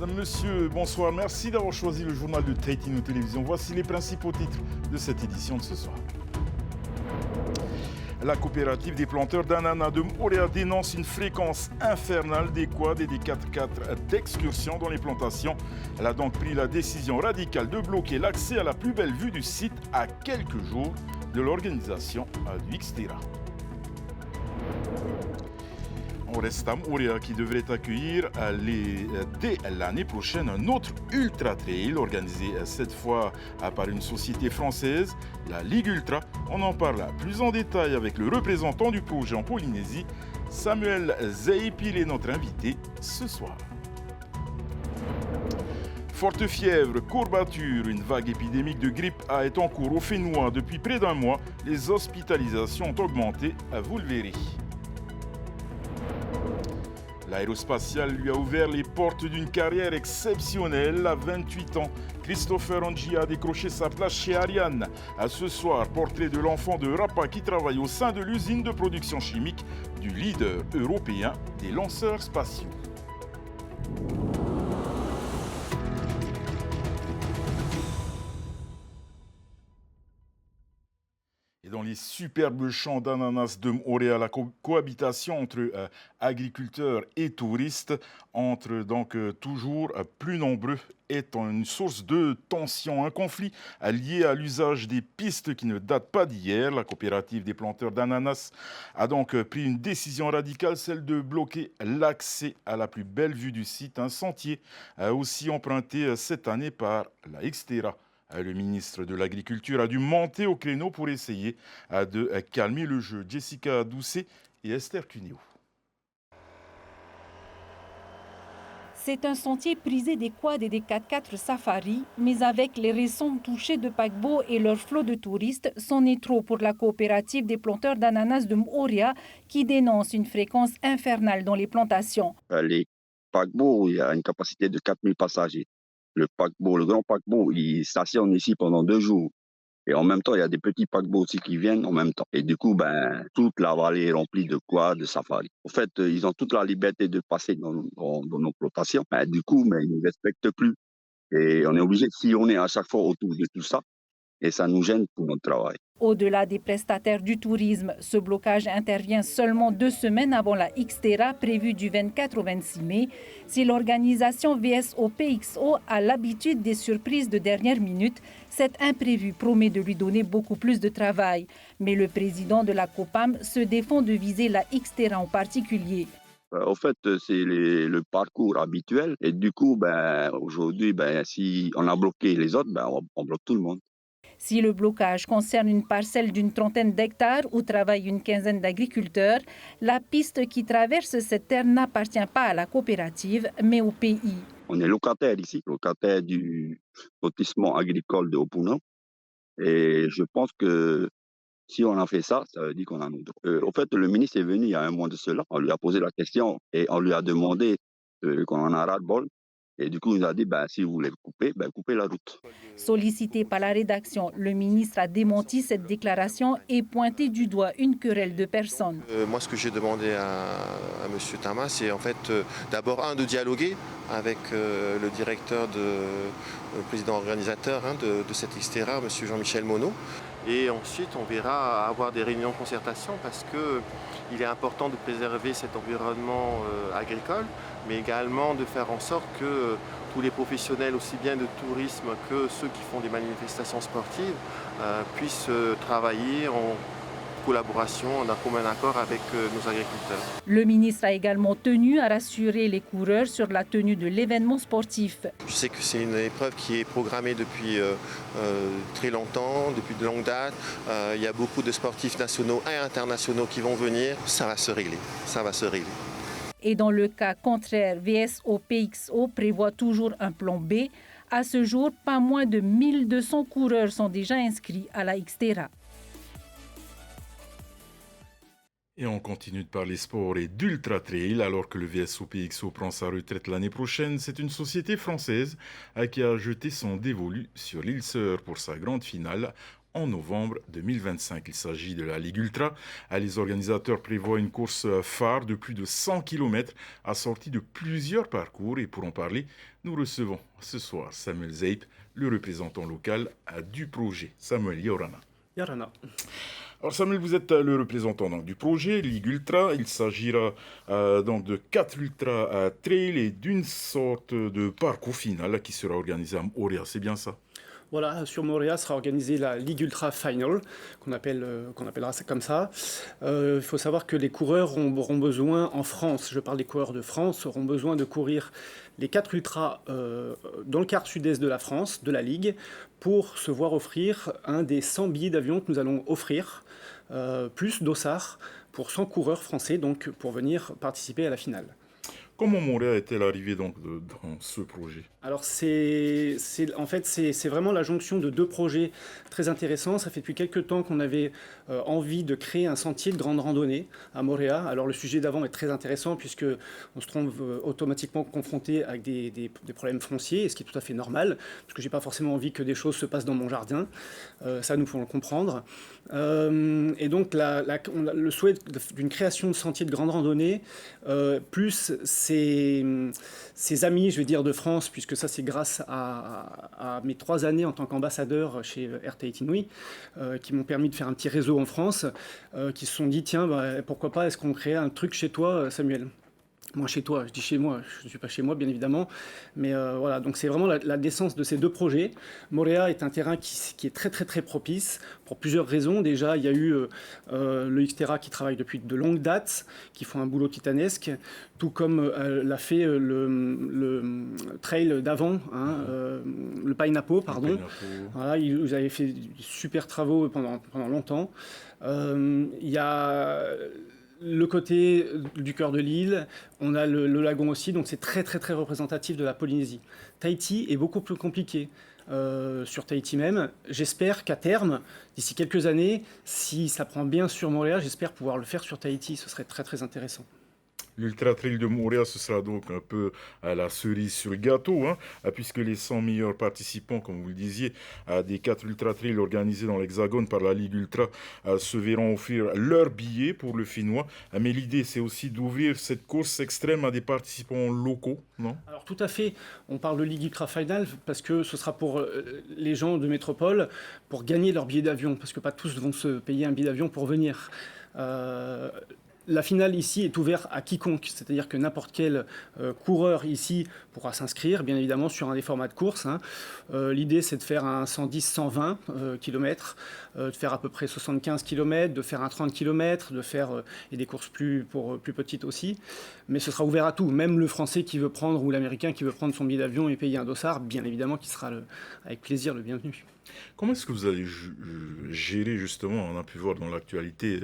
Madame, Monsieur, bonsoir. Merci d'avoir choisi le journal de Tahitino Télévision. Voici les principaux titres de cette édition de ce soir. La coopérative des planteurs d'ananas de Moorea dénonce une fréquence infernale des quads et des 4x4 d'excursion dans les plantations. Elle a donc pris la décision radicale de bloquer l'accès à la plus belle vue du site à quelques jours de l'organisation du Xterra. On reste à Moorea qui devrait accueillir dès l'année prochaine un autre Ultra Trail organisé cette fois par une société française, la Ligue Ultra. On en parle plus en détail avec le représentant du projet en Polynésie, Samuel Zeipil, est notre invité ce soir. Forte fièvre, courbature, une vague épidémique de grippe A est en cours au Fénois depuis près d'un mois. Les hospitalisations ont augmenté, vous le verrez. L'aérospatiale lui a ouvert les portes d'une carrière exceptionnelle. À 28 ans, Christopher Onji a décroché sa place chez Ariane. À ce soir, portrait de l'enfant de Rapa qui travaille au sein de l'usine de production chimique du leader européen des lanceurs spatiaux. Dans les superbes champs d'ananas de Moorea, la cohabitation entre agriculteurs et touristes, entre donc toujours plus nombreux, est une source de tension, un conflit lié à l'usage des pistes qui ne datent pas d'hier. La coopérative des planteurs d'ananas a donc pris une décision radicale, celle de bloquer l'accès à la plus belle vue du site, un sentier aussi emprunté cette année par la Xterra. Le ministre de l'Agriculture a dû monter au créneau pour essayer de calmer le jeu. Jessica Doucet et Esther Cuneo. C'est un sentier prisé des quads et des 4x4 safari, mais avec les récents touchés de paquebots et leur flot de touristes, c'en est trop pour la coopérative des planteurs d'ananas de Moorea qui dénonce une fréquence infernale dans les plantations. Les paquebots, il y a une capacité de 4000 passagers. Le grand paquebot, il stationne ici pendant 2 jours. Et en même temps, il y a des petits paquebots aussi qui viennent en même temps. Et du coup, toute la vallée est remplie de quads, de safari. En fait, ils ont toute la liberté de passer dans nos plantations. Du coup, ils ne nous respectent plus. Et on est obligé de sillonner à chaque fois autour de tout ça. Et ça nous gêne pour notre travail. Au-delà des prestataires du tourisme, ce blocage intervient seulement 2 semaines avant la Xterra prévue du 24 au 26 mai. Si l'organisation VSOPXO a l'habitude des surprises de dernière minute, cet imprévu promet de lui donner beaucoup plus de travail. Mais le président de la COPAM se défend de viser la Xterra en particulier. En fait, c'est le parcours habituel. Et du coup, aujourd'hui, si on a bloqué les autres, on bloque tout le monde. Si le blocage concerne une parcelle d'une trentaine d'hectares où travaillent une quinzaine d'agriculteurs, la piste qui traverse cette terre n'appartient pas à la coopérative, mais au pays. On est locataire ici, locataire du lotissement agricole de Opuna. Et je pense que si on a fait ça, ça veut dire qu'on a nos droits. En fait, le ministre est venu il y a un mois de cela. On lui a posé la question et on lui a demandé qu'on en a ras-le-bol. Et du coup, il nous a dit, si vous voulez couper, coupez la route. Sollicité par la rédaction, le ministre a démenti cette déclaration et pointé du doigt une querelle de personnes. Moi, ce que j'ai demandé à M. Tama, c'est en fait d'abord de dialoguer avec le directeur, le président organisateur de cette Xterra, M. Jean-Michel Monod. Et ensuite, on verra avoir des réunions de concertation parce qu'il est important de préserver cet environnement agricole, mais également de faire en sorte que tous les professionnels, aussi bien de tourisme que ceux qui font des manifestations sportives, puissent travailler en collaboration, d'un commun accord avec nos agriculteurs. Le ministre a également tenu à rassurer les coureurs sur la tenue de l'événement sportif. Je sais que c'est une épreuve qui est programmée depuis très longtemps, depuis de longue date. Il y a beaucoup de sportifs nationaux et internationaux qui vont venir. Ça va se régler, ça va se régler. Et dans le cas contraire, VSOPXO prévoit toujours un plan B. À ce jour, pas moins de 1200 coureurs sont déjà inscrits à la Xterra. Et on continue de parler sport et d'Ultra Trail alors que le VSOPXO prend sa retraite l'année prochaine. C'est une société française qui a jeté son dévolu sur l'île Sœur pour sa grande finale en novembre 2025. Il s'agit de la Ligue Ultra. Les organisateurs prévoient une course phare de plus de 100 km assortie de plusieurs parcours. Et pour en parler, nous recevons ce soir Samuel Zeip, le représentant local du projet. Samuel Yorana. Yorana. Alors Samuel, vous êtes le représentant donc, du projet Ligue Ultra. Il s'agira donc de 4 ultra trails et d'une sorte de parcours final qui sera organisé à Moorea. C'est bien ça? Voilà, sur Moorea sera organisée la Ligue Ultra Final, qu'on appellera ça comme ça. Il faut savoir que les coureurs auront besoin, en France, je parle des coureurs de France, auront besoin de courir les 4 ultras dans le quart sud-est de la France, de la Ligue, pour se voir offrir un des 100 billets d'avion que nous allons offrir, plus dossards, pour 100 coureurs français, donc pour venir participer à la finale. Comment Moorea est-elle arrivée donc dans ce projet? Alors c'est vraiment la jonction de deux projets très intéressants. Ça fait depuis quelques temps qu'on avait envie de créer un sentier de grande randonnée à Moorea. Alors le sujet d'avant est très intéressant puisque on se trouve automatiquement confronté avec des problèmes fonciers, ce qui est tout à fait normal, parce que j'ai pas forcément envie que des choses se passent dans mon jardin. Ça, nous pouvons le comprendre. Et donc le souhait d'une création de sentiers de grande randonnée, plus ses amis, je vais dire, de France, puisque ça c'est grâce à mes 3 années en tant qu'ambassadeur chez RTI Inouï, qui m'ont permis de faire un petit réseau en France, qui se sont dit, tiens, pourquoi pas, est-ce qu'on crée un truc chez toi, Samuel? Moi, chez toi, je dis chez moi, je ne suis pas chez moi, bien évidemment. Mais voilà, donc c'est vraiment la naissance de ces deux projets. Moorea est un terrain qui est très, très, très propice pour plusieurs raisons. Déjà, il y a eu le Xterra qui travaille depuis de longues dates, qui font un boulot titanesque, tout comme l'a fait le trail d'avant, le Painapo, pardon. Voilà, ils avaient fait de super travaux pendant longtemps. Il y a le côté du cœur de l'île, on a le lagon aussi, donc c'est très très très représentatif de la Polynésie. Tahiti est beaucoup plus compliqué. Sur Tahiti même, j'espère qu'à terme, d'ici quelques années, si ça prend bien sur Moorea, j'espère pouvoir le faire sur Tahiti, ce serait très très intéressant. L'Ultra Trail de Moorea, ce sera donc un peu à la cerise sur le gâteau, puisque les 100 meilleurs participants, comme vous le disiez, des 4 Ultra Trails organisés dans l'Hexagone par la Ligue Ultra, se verront offrir leur billet pour le Finnois. Mais l'idée, c'est aussi d'ouvrir cette course extrême à des participants locaux, non? Alors tout à fait, on parle de Ligue Ultra Final parce que ce sera pour les gens de métropole pour gagner leur billet d'avion, parce que pas tous vont se payer un billet d'avion pour venir. La finale ici est ouverte à quiconque, c'est-à-dire que n'importe quel coureur ici pourra s'inscrire, bien évidemment, sur un des formats de course. L'idée, c'est de faire un 110-120 km, de faire à peu près 75 km, de faire un 30 km, de faire et des courses plus petites aussi. Mais ce sera ouvert à tout, même le Français qui veut prendre ou l'Américain qui veut prendre son billet d'avion et payer un dossard, bien évidemment, qui sera avec plaisir le bienvenu. Comment est-ce que vous allez gérer, justement, on a pu voir dans l'actualité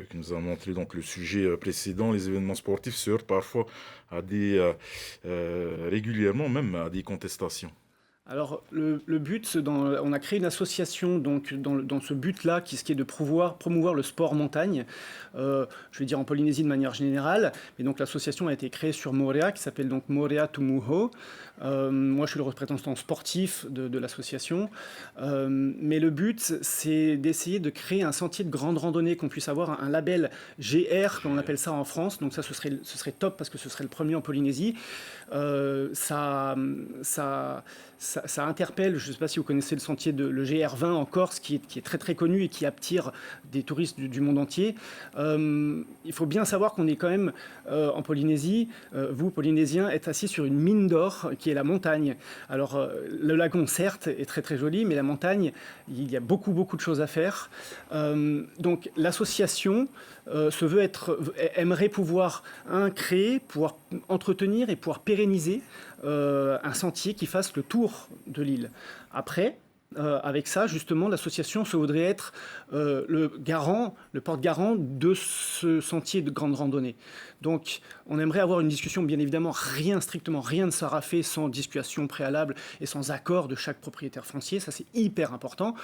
qui nous a montré donc le sujet précédent, les événements sportifs se heurtent parfois à régulièrement même à des contestations. Alors le but, on a créé une association donc dans ce but-là, qui est de promouvoir le sport montagne, je vais dire en Polynésie de manière générale. Et donc l'association a été créée sur Moorea, qui s'appelle donc Moorea Tumuho. Moi, je suis le représentant sportif de l'association. Mais le but, c'est d'essayer de créer un sentier de grande randonnée, qu'on puisse avoir un label GR, comme on appelle ça en France. Donc ça, ce serait top parce que ce serait le premier en Polynésie. Ça interpelle, je ne sais pas si vous connaissez le sentier le GR20 en Corse, qui est très très connu et qui attire des touristes du monde entier. Il faut bien savoir qu'on est quand même en Polynésie, vous Polynésiens, êtes assis sur une mine d'or qui est la montagne. Alors le lagon certes est très très joli, mais la montagne, il y a beaucoup de choses à faire. Donc l'association aimerait pouvoir créer, pouvoir entretenir et pouvoir pérenniser un sentier qui fasse le tour de l'île. Après, avec ça, justement, l'association se voudrait être le porte-garant de ce sentier de grande randonnée. Donc, on aimerait avoir une discussion, bien évidemment, strictement rien ne sera fait sans discussion préalable et sans accord de chaque propriétaire foncier. Ça, c'est hyper important.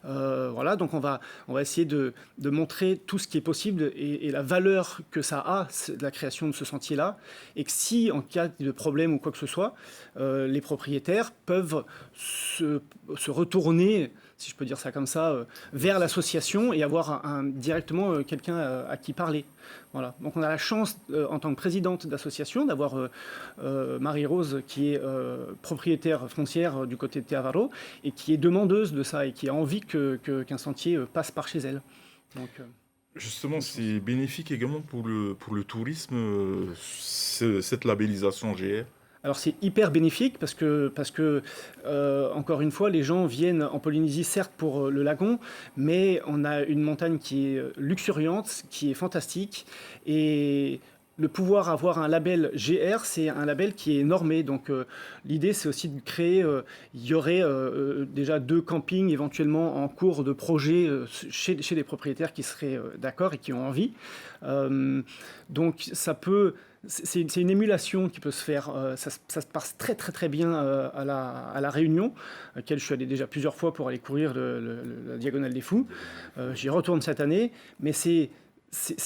Voilà, donc on va essayer de montrer tout ce qui est possible et la valeur que ça a, la création de ce sentier-là. Et que si, en cas de problème ou quoi que ce soit, les propriétaires peuvent se retourner si je peux dire ça comme ça, vers l'association et avoir directement quelqu'un à qui parler. Voilà. Donc on a la chance, en tant que présidente d'association, d'avoir Marie-Rose qui est propriétaire foncière du côté de Teavaro et qui est demandeuse de ça et qui a envie qu'un sentier passe par chez elle. Donc, Justement, c'est bénéfique également pour le tourisme, cette labellisation GR. Alors c'est hyper bénéfique parce que encore une fois, les gens viennent en Polynésie, certes pour le lagon, mais on a une montagne qui est luxuriante, qui est fantastique, et le pouvoir avoir un label GR, c'est un label qui est normé. Donc l'idée, c'est aussi de créer, il y aurait déjà 2 campings éventuellement en cours de projet chez des propriétaires qui seraient d'accord et qui ont envie. Donc ça peut... C'est une émulation qui peut se faire. Ça se passe très très très bien à la Réunion, à laquelle je suis allé déjà plusieurs fois pour aller courir la Diagonale des Fous. J'y retourne cette année, mais c'est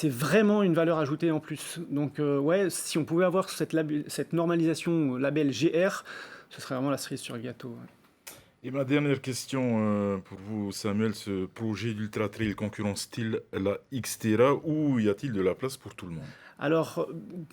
vraiment une valeur ajoutée en plus. Donc ouais, si on pouvait avoir cette normalisation label GR, ce serait vraiment la cerise sur le gâteau. Ouais. Et ma dernière question pour vous, Samuel, ce projet d'Ultra Trail concurrence-t-il la Xterra ou y a-t-il de la place pour tout le monde? Alors,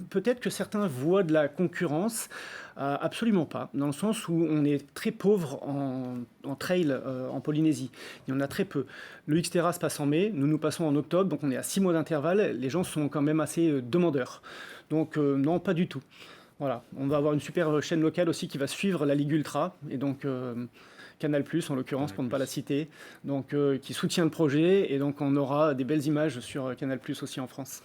peut-être que certains voient de la concurrence, absolument pas, dans le sens où on est très pauvre en trail en Polynésie. Il y en a très peu. Le Xterra se passe en mai, nous passons en octobre, donc on est à 6 mois d'intervalle. Les gens sont quand même assez demandeurs. Donc, non, pas du tout. Voilà, on va avoir une super chaîne locale aussi qui va suivre la Ligue Ultra, et donc Canal+, en l'occurrence, pour ne pas la citer, donc qui soutient le projet, et donc on aura des belles images sur Canal+, aussi en France.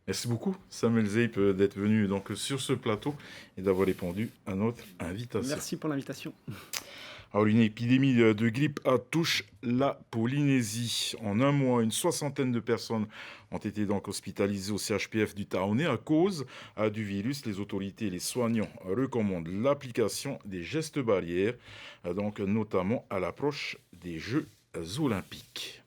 Merci beaucoup, Samuel Zeip, d'être venu donc sur ce plateau et d'avoir répondu à notre invitation. Merci pour l'invitation. Alors, une épidémie de grippe A touche la Polynésie. En un mois, une 60aine de personnes ont été donc hospitalisées au CHPF du Taoné à cause du virus. Les autorités et les soignants recommandent l'application des gestes barrières, donc notamment à l'approche des Jeux olympiques.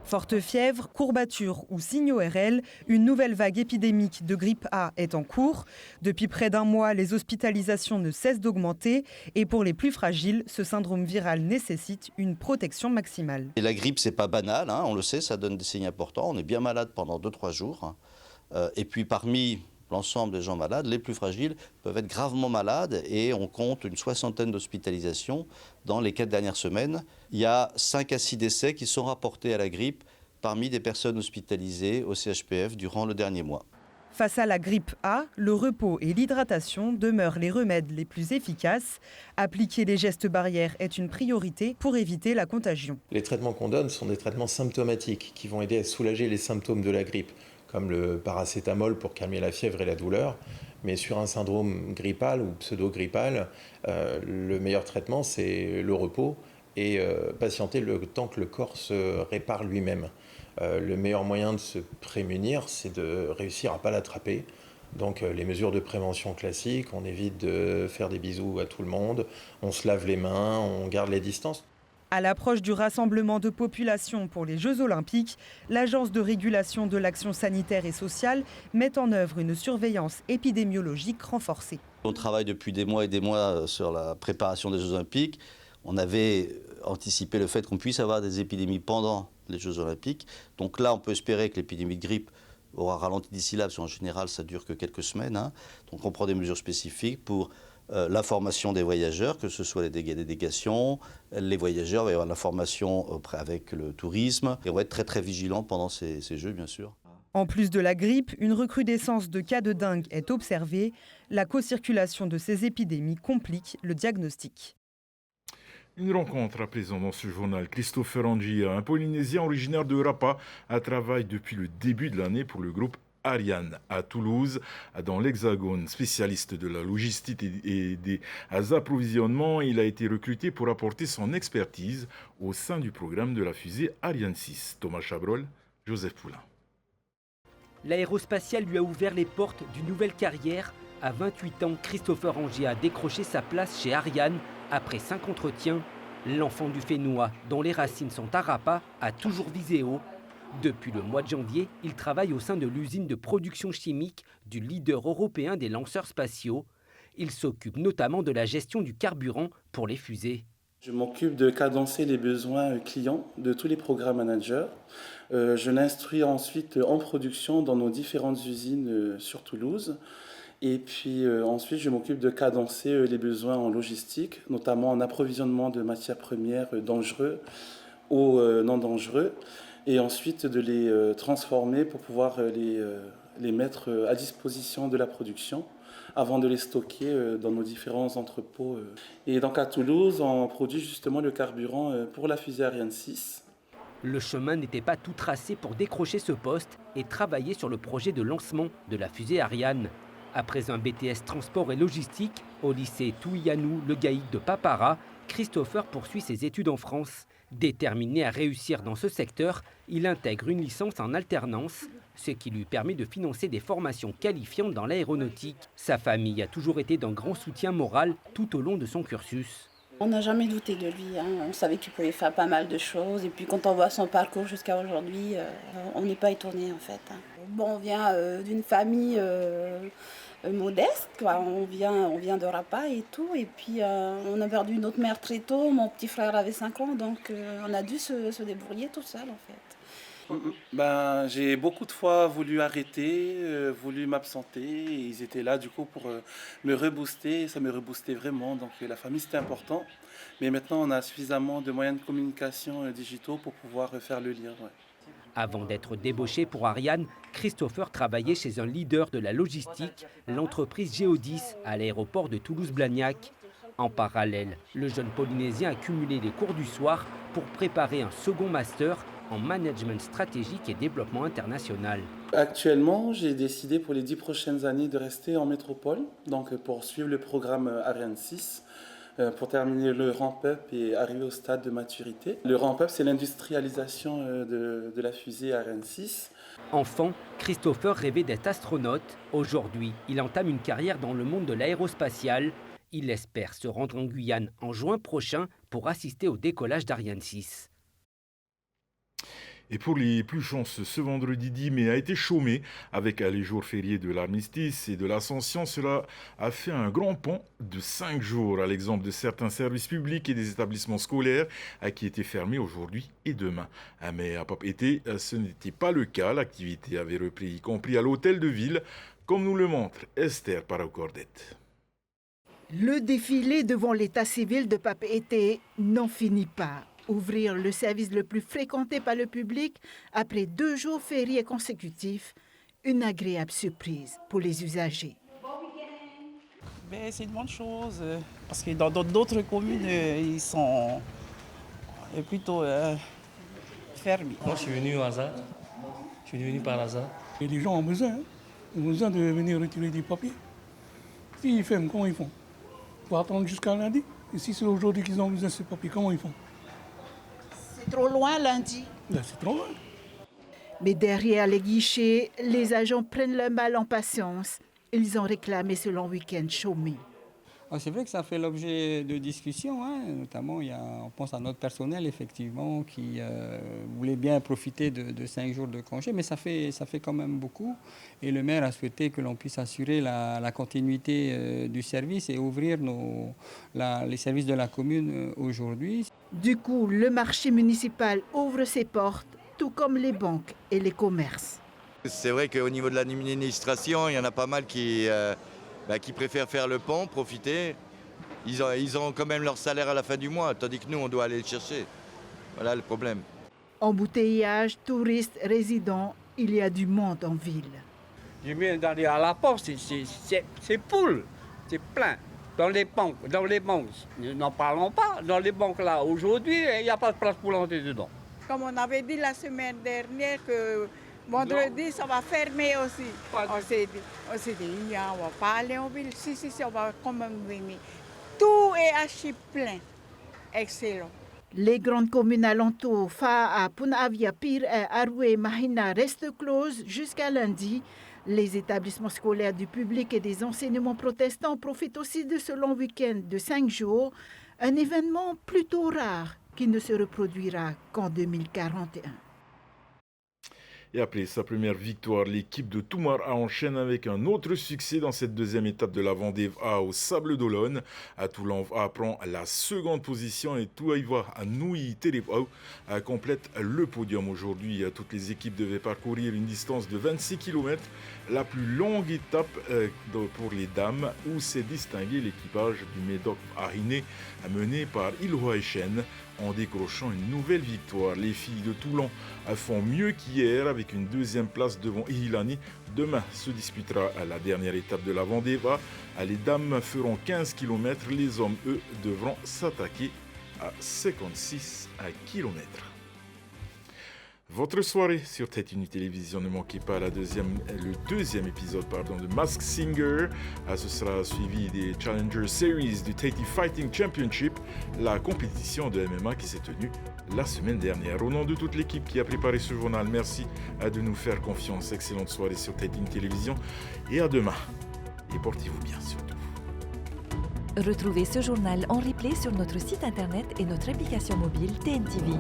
Forte fièvre, courbature ou signe ORL, une nouvelle vague épidémique de grippe A est en cours. Depuis près d'un mois, les hospitalisations ne cessent d'augmenter et pour les plus fragiles, ce syndrome viral nécessite une protection maximale. Et la grippe, c'est pas banal, hein, on le sait, ça donne des signes importants. On est bien malade pendant 2-3 jours. Et puis parmi l'ensemble des gens malades, les plus fragiles peuvent être gravement malades et on compte une 60aine d'hospitalisations dans les 4 dernières semaines. Il y a 5 à 6 décès qui sont rapportés à la grippe parmi des personnes hospitalisées au CHPF durant le dernier mois. Face à la grippe A, le repos et l'hydratation demeurent les remèdes les plus efficaces. Appliquer les gestes barrières est une priorité pour éviter la contagion. Les traitements qu'on donne sont des traitements symptomatiques qui vont aider à soulager les symptômes de la grippe, comme le paracétamol pour calmer la fièvre et la douleur. Mais sur un syndrome grippal ou pseudo-grippal, le meilleur traitement, c'est le repos et patienter le temps que le corps se répare lui-même. Le meilleur moyen de se prémunir, c'est de réussir à ne pas l'attraper. Donc les mesures de prévention classiques, on évite de faire des bisous à tout le monde, on se lave les mains, on garde les distances. À l'approche du rassemblement de population pour les Jeux olympiques, l'Agence de régulation de l'action sanitaire et sociale met en œuvre une surveillance épidémiologique renforcée. On travaille depuis des mois et des mois sur la préparation des Jeux olympiques. On avait anticipé le fait qu'on puisse avoir des épidémies pendant les Jeux olympiques. Donc là, on peut espérer que l'épidémie de grippe aura ralenti d'ici là, parce qu'en général, ça dure que quelques semaines. Donc on prend des mesures spécifiques pour la formation des voyageurs, que ce soit les délégations, les voyageurs, il va y avoir la formation avec le tourisme. Et on va être très très vigilant pendant ces Jeux, bien sûr. En plus de la grippe, une recrudescence de cas de dengue est observée. La co-circulation de ces épidémies complique le diagnostic. Une rencontre à présent dans ce journal. Christopher Angia, un Polynésien originaire de Rapa, travaille depuis le début de l'année pour le groupe Ariane à Toulouse, dans l'Hexagone. Spécialiste de la logistique et des approvisionnements, il a été recruté pour apporter son expertise au sein du programme de la fusée Ariane 6. Thomas Chabrol, Joseph Poulain. L'aérospatiale lui a ouvert les portes d'une nouvelle carrière. À 28 ans, Christopher Angia a décroché sa place chez Ariane après 5 entretiens. L'enfant du Fénois, dont les racines sont à Rapa, a toujours visé haut. Depuis le mois de janvier, il travaille au sein de l'usine de production chimique du leader européen des lanceurs spatiaux. Il s'occupe notamment de la gestion du carburant pour les fusées. Je m'occupe de cadencer les besoins clients de tous les programmes managers. Je l'instruis ensuite en production dans nos différentes usines sur Toulouse. Et puis ensuite, je m'occupe de cadencer les besoins en logistique, notamment en approvisionnement de matières premières dangereuses ou non dangereux, et ensuite de les transformer pour pouvoir les mettre à disposition de la production avant de les stocker dans nos différents entrepôts. Et donc à Toulouse, on produit justement le carburant pour la fusée Ariane 6. Le chemin n'était pas tout tracé pour décrocher ce poste et travailler sur le projet de lancement de la fusée Ariane. Après un BTS transport et logistique au lycée Touyanou Le Gaïc de Papara, Christopher poursuit ses études en France. Déterminé à réussir dans ce secteur, il intègre une licence en alternance, ce qui lui permet de financer des formations qualifiantes dans l'aéronautique. Sa famille a toujours été d'un grand soutien moral tout au long de son cursus. On n'a jamais douté de lui, On savait qu'il pouvait faire pas mal de choses. Et puis quand on voit son parcours jusqu'à aujourd'hui, on n'est pas étonné en fait. Bon, on vient d'une famille modeste, quoi. On vient de Rapa et tout. Et puis on a perdu notre mère très tôt. Mon petit frère avait 5 ans, donc on a dû se débrouiller tout seul en fait. J'ai beaucoup de fois voulu arrêter, voulu m'absenter. Et ils étaient là du coup pour me rebooster. Ça me reboostait vraiment. Donc la famille c'était important. Mais maintenant on a suffisamment de moyens de communication digitaux pour pouvoir faire le lien. Ouais. Avant d'être débauché pour Ariane, Christopher travaillait chez un leader de la logistique, l'entreprise Géodis, à l'aéroport de Toulouse-Blagnac. En parallèle, le jeune Polynésien a cumulé les cours du soir pour préparer un second master en management stratégique et développement international. Actuellement, j'ai décidé pour les 10 prochaines années de rester en métropole, donc pour suivre le programme Ariane 6, pour terminer le ramp-up et arriver au stade de maturité. Le ramp-up, c'est l'industrialisation de la fusée Ariane 6. Enfant, Christopher rêvait d'être astronaute. Aujourd'hui, il entame une carrière dans le monde de l'aérospatiale. Il espère se rendre en Guyane en juin prochain pour assister au décollage d'Ariane 6. Et pour les plus chanceux, ce vendredi 10 mai a été chômé avec les jours fériés de l'armistice et de l'Ascension. Cela a fait un grand pont de 5 jours, à l'exemple de certains services publics et des établissements scolaires qui étaient fermés aujourd'hui et demain. Mais à Papeete, ce n'était pas le cas. L'activité avait repris, y compris à l'hôtel de ville, comme nous le montre Esther Paracordet. Le défilé devant l'état civil de Papeete n'en finit pas. Ouvrir le service le plus fréquenté par le public après 2 jours fériés consécutifs, une agréable surprise pour les usagers. C'est une bonne chose parce que dans d'autres communes, ils sont plutôt fermés. Moi, je suis venu au hasard. Je suis venu par hasard. Et les gens ont besoin de venir retirer des papiers. S'ils ferment, comment ils font? Il faut attendre jusqu'à lundi. Et si c'est aujourd'hui qu'ils ont besoin de ces papiers, comment ils font? C'est trop loin lundi. C'est trop loin. Mais derrière les guichets, les agents prennent leur mal en patience. Ils ont réclamé ce long week-end chômé. C'est vrai que ça fait l'objet de discussions, notamment on pense à notre personnel effectivement qui voulait bien profiter de 5 jours de congé, mais ça fait quand même beaucoup. Et le maire a souhaité que l'on puisse assurer la continuité du service et ouvrir les services de la commune aujourd'hui. Du coup, le marché municipal ouvre ses portes, tout comme les banques et les commerces. C'est vrai qu'au niveau de l'administration, il y en a pas mal qui préfèrent faire le pont, profiter. Ils ont quand même leur salaire à la fin du mois, tandis que nous, on doit aller le chercher. Voilà le problème. Embouteillage, touristes, résidents, il y a du monde en ville. Je viens d'aller à la poste, c'est full, c'est plein. Dans les banques, n'en parlons pas. Dans les banques là, aujourd'hui, il n'y a pas de place pour l'entrer dedans. Comme on avait dit la semaine dernière que vendredi, ça va fermer aussi. On s'est dit, on ne va pas aller en ville. Si, on va quand même venir. Tout est archi plein. Excellent. Les grandes communes alentours, Fa'a, Punavia, Pire, Aroué, Mahina restent closes jusqu'à lundi. Les établissements scolaires du public et des enseignements protestants profitent aussi de ce long week-end de 5 jours, un événement plutôt rare qui ne se reproduira qu'en 2041. Et après sa première victoire, l'équipe de Toumara enchaîne avec un autre succès dans cette deuxième étape de la Vendée A au Sable d'Olonne. À Toulon A prend la seconde position et Touaïva à Nouy Télévao complète le podium aujourd'hui. Toutes les équipes devaient parcourir une distance de 26 km, la plus longue étape pour les dames où s'est distingué l'équipage du Médoc Ariné mené par Ilhoi Chen en décrochant une nouvelle victoire. Les filles de Toulon font mieux qu'hier avec une deuxième place devant Ihilani. Demain se disputera la dernière étape de la Vendée. Les dames feront 15 km, les hommes, eux, devront s'attaquer à 56 km. Votre soirée sur Tête Unie Télévision, ne manquez pas le deuxième épisode de Masked Singer. Ce sera suivi des Challenger Series du Tahiti Fighting Championship, la compétition de MMA qui s'est tenue la semaine dernière. Au nom de toute l'équipe qui a préparé ce journal, merci de nous faire confiance. Excellente soirée sur Tête Unie Télévision et à demain. Et portez-vous bien surtout. Retrouvez ce journal en replay sur notre site internet et notre application mobile TNTV.